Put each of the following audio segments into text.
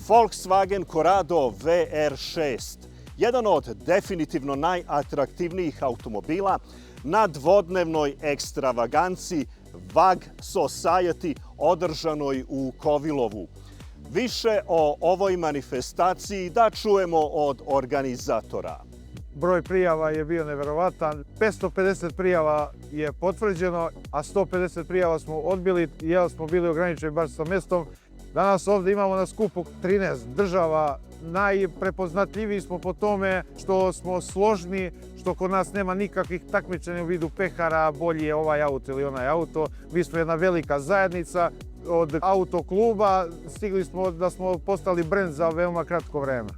Volkswagen Corrado VR6, jedan od definitivno najatraktivnijih automobila na dvodnevnoj ekstravaganciji VAG Society održanoj u Kovilovu. Više o ovoj manifestaciji da čujemo od organizatora. Broj prijava je bio neverovatan. 550 prijava je potvrđeno, a 150 prijava smo odbili jer smo bili ograničeni baš sa mestom. Danas ovdje imamo na skupu 13 država. Najprepoznatljiviji smo po tome što smo složni, što kod nas nema nikakvih takmičenja u vidu pehara, bolji je ovaj auto ili onaj auto. Mi smo jedna velika zajednica. Od autokluba stigli smo da smo postali brend za veoma kratko vreme.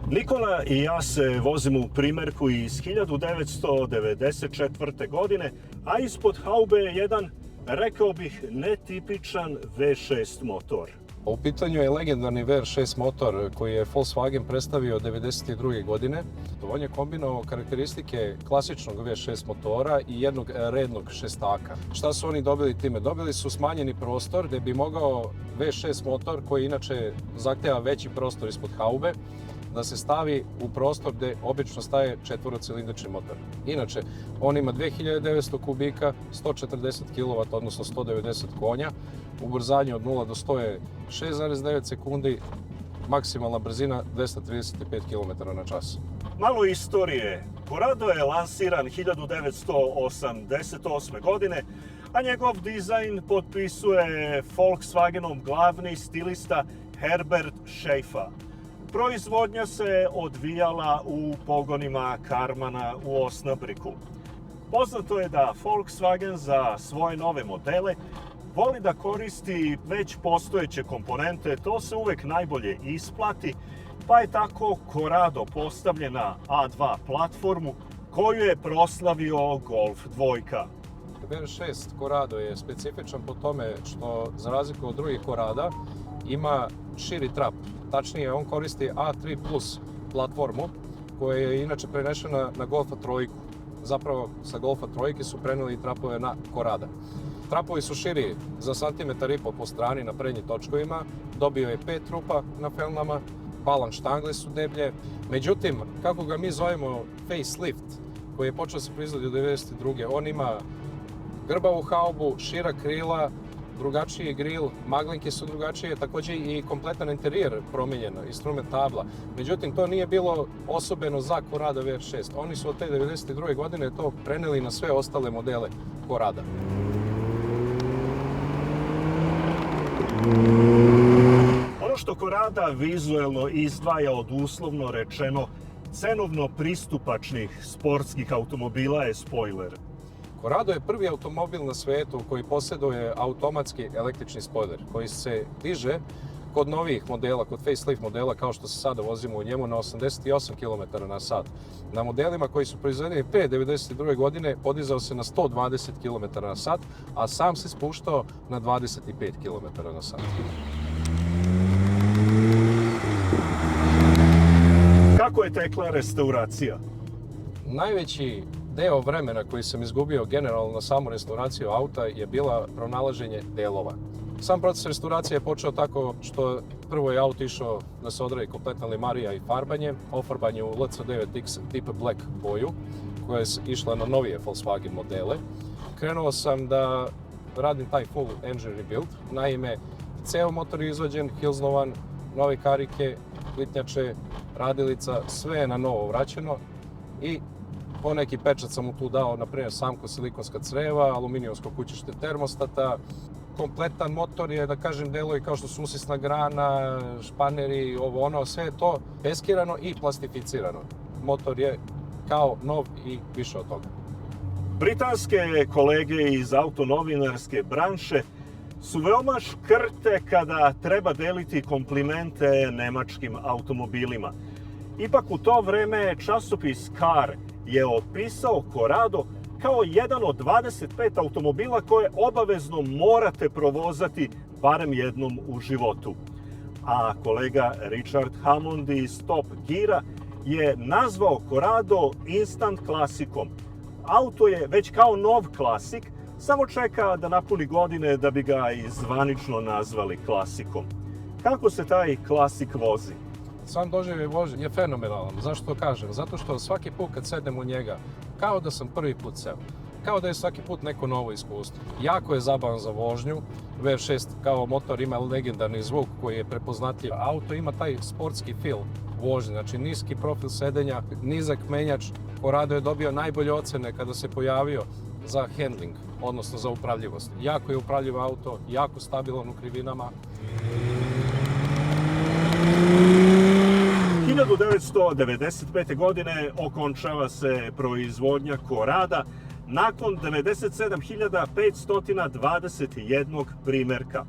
Nikola i ja se vozimo u primjerku iz 1994. godine, a ispod haube je jedan, rekao bih, netipičan V6 motor. U pitanju je legendarni VR6 motor koji je Volkswagen predstavio 1992. godine. On je kombinovao karakteristike klasičnog V6 motora i jednog rednog šestaka. Šta su oni dobili time? Dobili su smanjeni prostor gdje bi mogao V6 motor, koji inače zahtjeva veći prostor ispod haube, da se stavi u prostor gdje obično staje četvorocilindrični motor. Inače, on ima 2900 kubika, 140 kW, odnosno 190 konja. Ubrzanje od 0 do 100 je 6,9 sekundi, maksimalna brzina 235 km/h. Malo istorije. Corrado je lansiran 1988. godine, a njegov dizajn potpisuje Volkswagenov glavni stilista Herbert Schäfer. Proizvodnja se odvijala u pogonima Karmana u Osnabriku. Poznato je da Volkswagen za svoje nove modele voli da koristi već postojeće komponente, to se uvek najbolje isplati, pa je tako Corrado postavljen na A2 platformu koju je proslavio Golf 2. VR6 Corrado je specifičan po tome što, za razliku od drugih Corrada, ima širi trap. Tačnije, on koristi A3 Plus platformu koja je inače prenešena na Golfa 3. Zapravo, sa Golfa 3 su preneli trapove na Corrada. Trapovi su širi za centimetar i po strani na prednjim točkovima, dobio je 5 rupa na felnama, balans štangle su deblje. Međutim, kako ga mi zovemo facelift, koji je počeo se proizvodi u 1992. On ima grbavu haubu, šira krila, drugačiji grill, maglinke su drugačije, također i kompletan interijer promijenjen, instrument tabla. Međutim, to nije bilo osobeno za Corrado VR6. Oni su od te 1992. godine to preneli na sve ostale modele Corrada. Ono što Corrada vizuelno izdvaja od, uslovno rečeno, cenovno pristupačnih sportskih automobila je spoiler. Corrado je prvi automobil na svijetu koji posjeduje automatski električni spojler, koji se diže kod novijih modela, kod facelift modela, kao što se sada vozimo u njemu, na 88 km/h. Na modelima koji su proizvedeni pre 1992. godine podizao se na 120 km/h, a sam se spuštao na 25 km/h. Kako je tekla restauracija? Najveći deo vremena koji sam izgubio generalno na samu restauraciju auta je bila pronalaženje delova. Sam proces restauracije je počeo tako što prvo je auto išao da se odradi kompletna limarija i farbanje, ofarbanje u LC9X Deep Black boju, koja je išla na novije Volkswagen modele. Krenuo sam da radim taj full engine rebuild. Naime, ceo motor je izvađen, hilznovan, nove karike, plitnjače, radilica, sve je na novo vraćeno i poneki pečat sam mu tu dao, na primjer samko silikonska creva, aluminijumsko kućište termostata. Kompletan motor je, da kažem, delovi kao što su usisna grana, španeri, ovo ono, sve je to peskirano i plastificirano. Motor je kao nov i više od toga. Britanske kolege iz autonovinarske branše su veoma škrte kada treba deliti komplimente nemačkim automobilima. Ipak u to vreme časopis Car je opisao Corrado kao jedan od 25 automobila koje obavezno morate provozati barem jednom u životu. A kolega Richard Hammond iz Top Geara je nazvao Corrado instant klasikom. Auto je već kao nov klasik, samo čeka da napuni godine da bi ga i zvanično nazvali klasikom. Kako se taj klasik vozi? Sam doživljaj vožnje je fenomenalan. Zašto to kažem? Zato što svaki put kad sedem u njega, kao da sam prvi put seo. Kao da je svaki put neko novo iskustvo. Jako je zabavan za vožnju. V6 kao motor ima legendarni zvuk koji je prepoznatljiv. Auto ima taj sportski feel vožnje, znači niski profil sedenja, nizak menjač. Corrado je dobio najbolje ocene kada se pojavio za handling, odnosno za upravljivost. Jako je upravljiv auto, jako stabilan u krivinama. 1995. godine okončava se proizvodnja Corrada nakon 97.521 primjerka.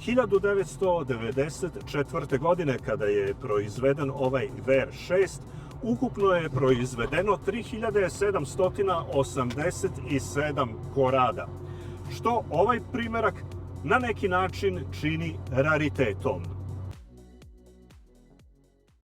1994. godine, kada je proizveden ovaj VR6, ukupno je proizvedeno 3787 Corrada, što ovaj primjerak na neki način čini raritetom.